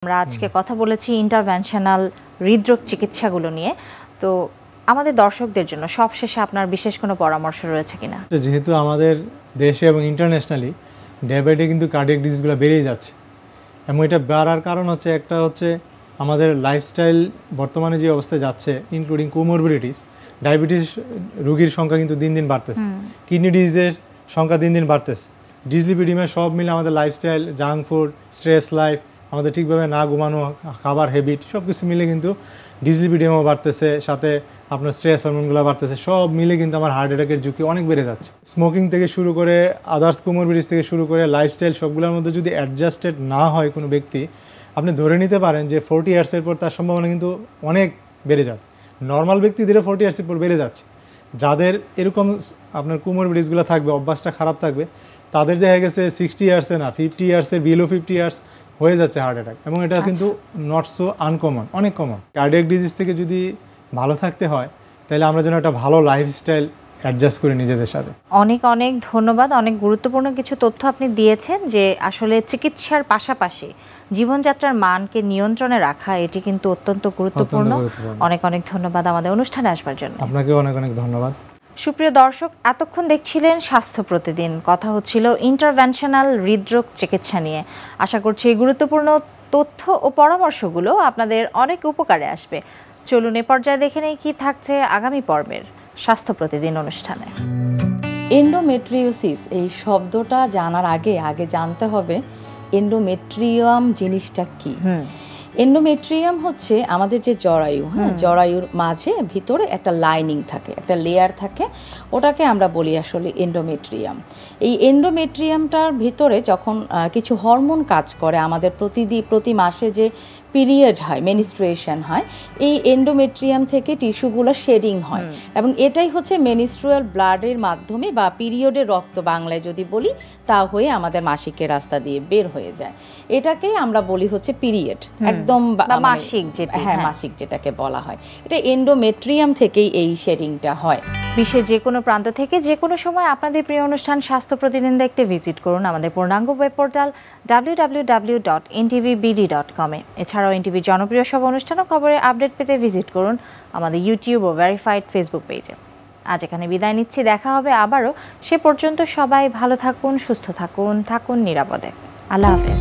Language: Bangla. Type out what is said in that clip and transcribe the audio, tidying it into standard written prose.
আমরা আজকে কথা বলেছি ইন্টারভেনশনাল হৃদরোগ চিকিৎসাগুলো নিয়ে। তো আমাদের দর্শকদের জন্য সবশেষে আপনার বিশেষ কোনো পরামর্শ রয়েছে কিনা? যেহেতু আমাদের দেশে এবং ইন্টারন্যাশনালি ডে বাই ডে কিন্তু কার্ডিয়াক ডিজিজগুলো বেড়েই যাচ্ছে, এবং এটা বাড়ার কারণ একটা হচ্ছে আমাদের লাইফস্টাইল বর্তমানে যে অবস্থায় যাচ্ছে, ইনক্লুডিং কোমরবিডিটিস। ডায়াবেটিস রোগীর সংখ্যা কিন্তু দিন দিন বাড়তেছে, কিডনি ডিজিজের সংখ্যা দিন দিন বাড়তেছে, ডিসলিপিডিমা, সব মিলে আমাদের lifestyle, junk food, stress life, আমাদের ঠিকভাবে না ঘুমানো, খাবার হ্যাবিট, সব কিছু মিলে কিন্তু ডিসলিপিডিমাও বাড়তেছে, সাথে আপনার স্ট্রেস হরমোনগুলো বাড়তেছে, সব মিলে কিন্তু আমার হার্ট অ্যাটাকের ঝুঁকি অনেক বেড়ে যাচ্ছে। স্মোকিং থেকে শুরু করে আদার্স কোমরবিডিটিস থেকে শুরু করে লাইফস্টাইল সবগুলোর মধ্যে যদি অ্যাডজাস্টেড না হয় কোনো ব্যক্তি, আপনি ধরে নিতে পারেন যে 40 ইয়ার্সের পর তার সম্ভাবনা কিন্তু অনেক বেড়ে যাবে। নর্মাল ব্যক্তিদেরও 40 ইয়ার্সের পর বেড়ে যাচ্ছে। যাদের এরকম আপনার কোমরবিডিটিসগুলো থাকবে, অভ্যাসটা খারাপ থাকবে, তাদের দেখা গেছে 60 ইয়ার্সে না, 50 ইয়ার্সের বিলো 50 ইয়ার্স হয়ে যাচ্ছে হার্ট অ্যাটাক, এবং এটা কিন্তু নট সো আনকমন, অনেক কমন। কার্ডিয়াক ডিজিজ থেকে যদি ভালো থাকতে হয়, তাহলে আমরা যেন একটা ভালো লাইফস্টাইল অ্যাডজাস্ট করি নিজেদের সাথে। অনেক অনেক ধন্যবাদ। অনেক গুরুত্বপূর্ণ কিছু তথ্য আপনি দিয়েছেন, যে আসলে চিকিৎসার পাশাপাশি জীবনযাত্রার মানকে নিয়ন্ত্রণে রাখা এটি কিন্তু অত্যন্ত গুরুত্বপূর্ণ। অনেক অনেক ধন্যবাদ আমাদের অনুষ্ঠানে আসবার জন্য। আপনাকেও অনেক অনেক ধন্যবাদ। সুপ্রিয় দর্শক, এতক্ষণ দেখছিলেন স্বাস্থ্য প্রতিদিন। কথা হচ্ছিল ইন্টারভেনশনাল হৃদরোগ চিকিৎসা নিয়ে। আশা করছি এই গুরুত্বপূর্ণ তথ্য ও পরামর্শগুলো আপনাদের অনেক উপকারে আসবে। চলুন এ পর্যায়ে দেখে নেই কি থাকছে আগামী পর্বের স্বাস্থ্য প্রতিদিন অনুষ্ঠানে। এন্ডোমেট্রিওসিস এই শব্দটা জানার আগে জানতে হবে এন্ডোমেট্রিয়াম জিনিসটা কি। এন্ডোমেট্রিয়াম হচ্ছে আমাদের যে জরায়ু, জরায়ুর মাঝে ভিতরে একটা লাইনিং থাকে, একটা লেয়ার থাকে, ওটাকে আমরা বলি আসলে এন্ডোমেট্রিয়াম। এই এন্ডোমেট্রিয়ামটার ভিতরে যখন কিছু হরমোন কাজ করে, আমাদের প্রতি মাসে যে পিরিয়ড হয়, মেনিস্ট্রুয়েশন হয়, এই এন্ডোমেট্রিয়াম থেকে টিস্যুগুলো শেডিং হয়, এবং এটাই হচ্ছে মেনিস্ট্রুয়াল ব্লাডের মাধ্যমে বা পিরিয়ডের রক্ত বাংলায় যদি বলি, তা হয়ে আমাদের মাসিকের রাস্তা দিয়ে বের হয়ে যায়। এটাকেই আমরা বলি হচ্ছে পিরিয়ড, একদম মাসিক যেটা, মাসিক যেটাকে বলা হয়, এটা এন্ডোমেট্রিয়াম থেকেই এই শেডিংটা হয়। বিশ্বের যে কোনো প্রান্ত থেকে যে কোনো সময় আপনাদের প্রিয় অনুষ্ঠান স্বাস্থ্য প্রতিদিন দেখতে ভিজিট করুন আমাদের পূর্ণাঙ্গ ওয়েব পোর্টাল www.ntvbd.com এ। এছাড়াও এনটিভির জনপ্রিয় সব অনুষ্ঠান ও খবরের আপডেট পেতে ভিজিট করুন আমাদের ইউটিউব ও ভেরিফাইড ফেসবুক পেজে। আজ এখানে বিদায় নিচ্ছি, দেখা হবে আবারও। সে পর্যন্ত সবাই ভালো থাকুন, সুস্থ থাকুন, থাকুন নিরাপদে। আল্লাহ হাফেজ।